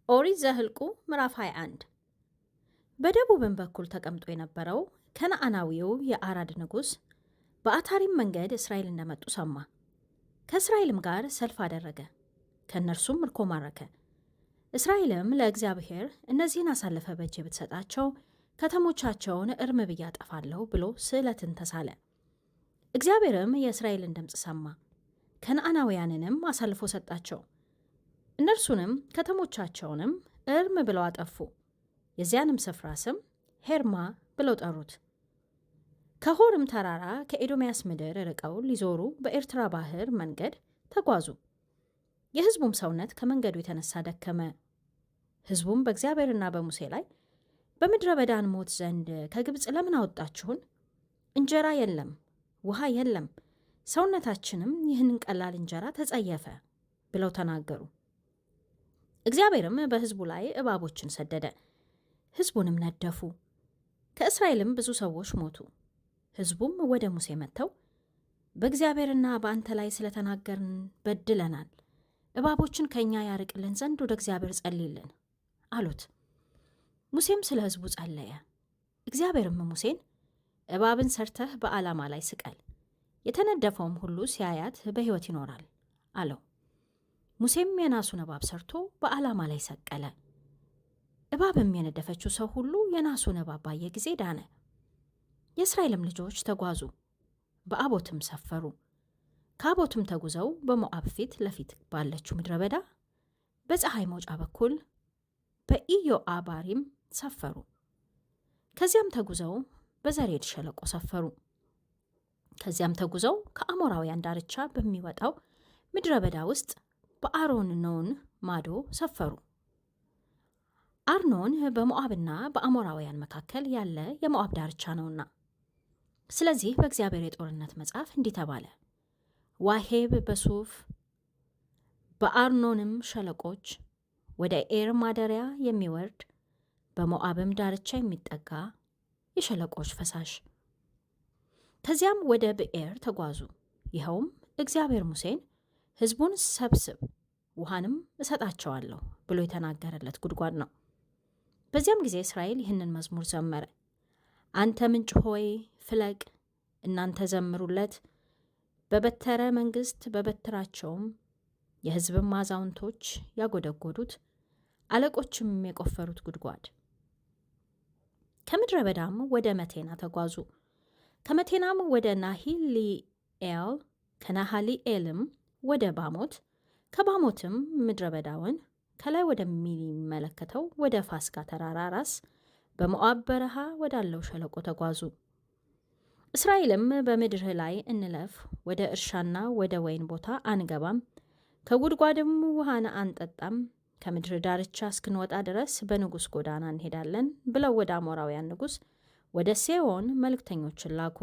ኦሪት ዘኍልቍ ምዕራፍ 21 በደቡብም በኩል ተቀምጦ የነበረው ከነዓናዊው የአራድ ንጉሥ በአታሪም መንገድ እስራኤል እንደመጡ ሰማ። ከእስራኤልም ጋር ሰልፍ አደረገ፣ ከእነርሱም ምርኮ ማረከ። እስራኤልም ለእግዚአብሔር እነዚህን አሳልፈ በእጄ ብትሰጣቸው ከተሞቻቸውን እርም ብዬ አጠፋለሁ ብሎ ስእለትን ተሳለ። እግዚአብሔርም የእስራኤልን ድምፅ ሰማ፣ ከነዓናውያንንም አሳልፎ ሰጣቸው። እነርሱንም ከተሞቻቸውንም እርም ብለው አጠፉ። የዚያንም ስፍራ ስም ሄርማ ብለው ጠሩት። ከሆርም ተራራ ከኤዶምያስ ምድር ርቀው ሊዞሩ በኤርትራ ባህር መንገድ ተጓዙ። የሕዝቡም ሰውነት ከመንገዱ የተነሳ ደከመ። ሕዝቡም በእግዚአብሔርና በሙሴ ላይ በምድረ በዳ እንሞት ዘንድ ከግብፅ ለምን አወጣችሁን? እንጀራ የለም፣ ውሃ የለም፣ ሰውነታችንም ይህንን ቀላል እንጀራ ተጸየፈ ብለው ተናገሩ። እግዚአብሔርም በሕዝቡ ላይ እባቦችን ሰደደ፣ ሕዝቡንም ነደፉ። ከእስራኤልም ብዙ ሰዎች ሞቱ። ሕዝቡም ወደ ሙሴ መጥተው በእግዚአብሔርና በአንተ ላይ ስለተናገርን በድለናል፣ እባቦችን ከእኛ ያርቅልን ዘንድ ወደ እግዚአብሔር ጸልይልን አሉት። ሙሴም ስለ ሕዝቡ ጸለየ። እግዚአብሔርም ሙሴን እባብን ሰርተህ በዓላማ ላይ ስቀል፣ የተነደፈውም ሁሉ ሲያያት በሕይወት ይኖራል አለው። ሙሴም የናሱን እባብ ሰርቶ በዓላማ ላይ ሰቀለ። እባብም የነደፈችው ሰው ሁሉ የናሱን እባብ ባየ ጊዜ ዳነ። የእስራኤልም ልጆች ተጓዙ፣ በአቦትም ሰፈሩ። ከአቦትም ተጉዘው በሞዓብ ፊት ለፊት ባለችው ምድረ በዳ በፀሐይ መውጫ በኩል በኢዮአባሪም ሰፈሩ። ከዚያም ተጉዘው በዘሬድ ሸለቆ ሰፈሩ። ከዚያም ተጉዘው ከአሞራውያን ዳርቻ በሚወጣው ምድረ በዳ ውስጥ በአርኖን ማዶ ሰፈሩ። አርኖን በሞዓብና በአሞራውያን መካከል ያለ የሞዓብ ዳርቻ ነውና። ስለዚህ በእግዚአብሔር የጦርነት መጽሐፍ እንዲህ ተባለ፣ ዋሄብ በሱፍ በአርኖንም ሸለቆች ወደ ኤር ማደሪያ የሚወርድ በሞዓብም ዳርቻ የሚጠጋ የሸለቆች ፈሳሽ። ከዚያም ወደ ብኤር ተጓዙ። ይኸውም እግዚአብሔር ሙሴን ሕዝቡን ሰብስብ ውሃንም እሰጣቸዋለሁ ብሎ የተናገረለት ጉድጓድ ነው። በዚያም ጊዜ እስራኤል ይህንን መዝሙር ዘመረ። አንተ ምንጭ ሆይ ፍለቅ፣ እናንተ ዘምሩለት፣ በበትረ መንግሥት በበትራቸውም የሕዝብም አዛውንቶች ያጎደጎዱት አለቆችም የቆፈሩት ጉድጓድ። ከምድረ በዳም ወደ መቴና ተጓዙ። ከመቴናም ወደ ናሂሊኤል፣ ከናሃሊኤልም ወደ ባሞት፣ ከባሞትም ምድረ በዳውን ከላይ ወደሚመለከተው ወደ ፋስጋ ተራራ ራስ በሞዓብ በረሃ ወዳለው ሸለቆ ተጓዙ። እስራኤልም በምድርህ ላይ እንለፍ፣ ወደ እርሻና ወደ ወይን ቦታ አንገባም፣ ከጉድጓድም ውሃን አንጠጣም፣ ከምድር ዳርቻ እስክንወጣ ድረስ በንጉሥ ጎዳና እንሄዳለን ብለው ወደ አሞራውያን ንጉሥ ወደ ሴዎን መልእክተኞችን ላኩ።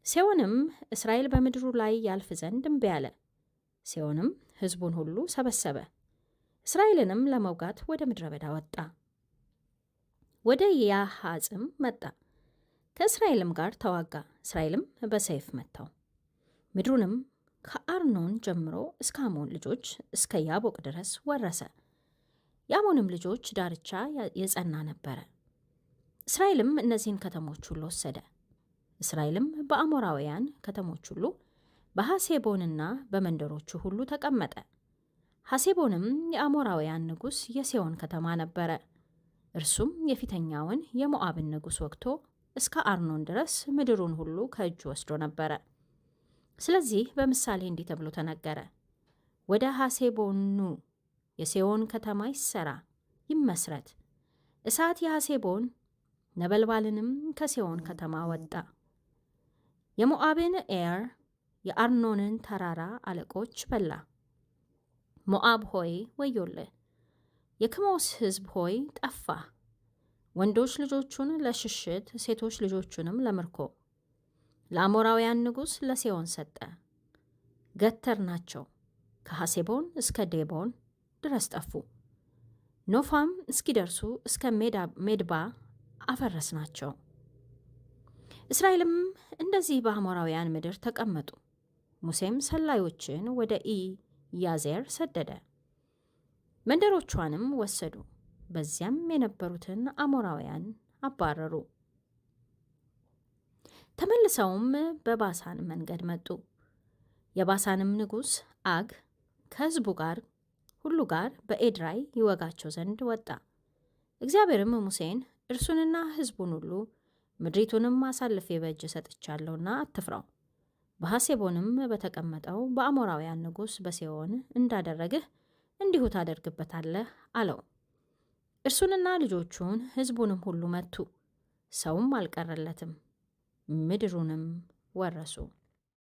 ሴዎንም እስራኤል በምድሩ ላይ ያልፍ ዘንድ እምቢ አለ። ሴዎንም ሕዝቡን ሁሉ ሰበሰበ፣ እስራኤልንም ለመውጋት ወደ ምድረ በዳ ወጣ። ወደ ያሐጽም መጣ፣ ከእስራኤልም ጋር ተዋጋ። እስራኤልም በሰይፍ መታው። ምድሩንም ከአርኖን ጀምሮ እስከ አሞን ልጆች እስከ ያቦቅ ድረስ ወረሰ። የአሞንም ልጆች ዳርቻ የጸና ነበረ። እስራኤልም እነዚህን ከተሞች ሁሉ ወሰደ። እስራኤልም በአሞራውያን ከተሞች ሁሉ በሐሴቦንና በመንደሮቹ ሁሉ ተቀመጠ። ሐሴቦንም የአሞራውያን ንጉሥ የሴዎን ከተማ ነበረ። እርሱም የፊተኛውን የሞዓብን ንጉሥ ወግቶ እስከ አርኖን ድረስ ምድሩን ሁሉ ከእጁ ወስዶ ነበረ። ስለዚህ በምሳሌ እንዲህ ተብሎ ተነገረ፣ ወደ ሐሴቦኑ የሴዎን ከተማ ይሰራ ይመስረት። እሳት የሐሴቦን ነበልባልንም ከሴዎን ከተማ ወጣ። የሞዓብን ኤር የአርኖንን ተራራ አለቆች በላ። ሞዓብ ሆይ ወዮልህ! የክሞስ ሕዝብ ሆይ ጠፋ! ወንዶች ልጆቹን ለሽሽት ሴቶች ልጆቹንም ለምርኮ ለአሞራውያን ንጉሥ ለሴዎን ሰጠ። ገተር ናቸው፣ ከሐሴቦን እስከ ዴቦን ድረስ ጠፉ። ኖፋም እስኪደርሱ እስከ ሜድባ አፈረስ ናቸው። እስራኤልም እንደዚህ በአሞራውያን ምድር ተቀመጡ። ሙሴም ሰላዮችን ወደ ኢያዜር ሰደደ። መንደሮቿንም ወሰዱ። በዚያም የነበሩትን አሞራውያን አባረሩ። ተመልሰውም በባሳን መንገድ መጡ። የባሳንም ንጉሥ አግ ከሕዝቡ ጋር ሁሉ ጋር በኤድራይ ይወጋቸው ዘንድ ወጣ። እግዚአብሔርም ሙሴን እርሱንና ሕዝቡን ሁሉ ምድሪቱንም አሳልፌ በእጅ ሰጥቻለሁና አትፍራው፣ በሐሴቦንም በተቀመጠው በአሞራውያን ንጉሥ በሴዎን እንዳደረግህ እንዲሁ ታደርግበታለህ አለው። እርሱንና ልጆቹን ሕዝቡንም ሁሉ መቱ፣ ሰውም አልቀረለትም። ምድሩንም ወረሱ።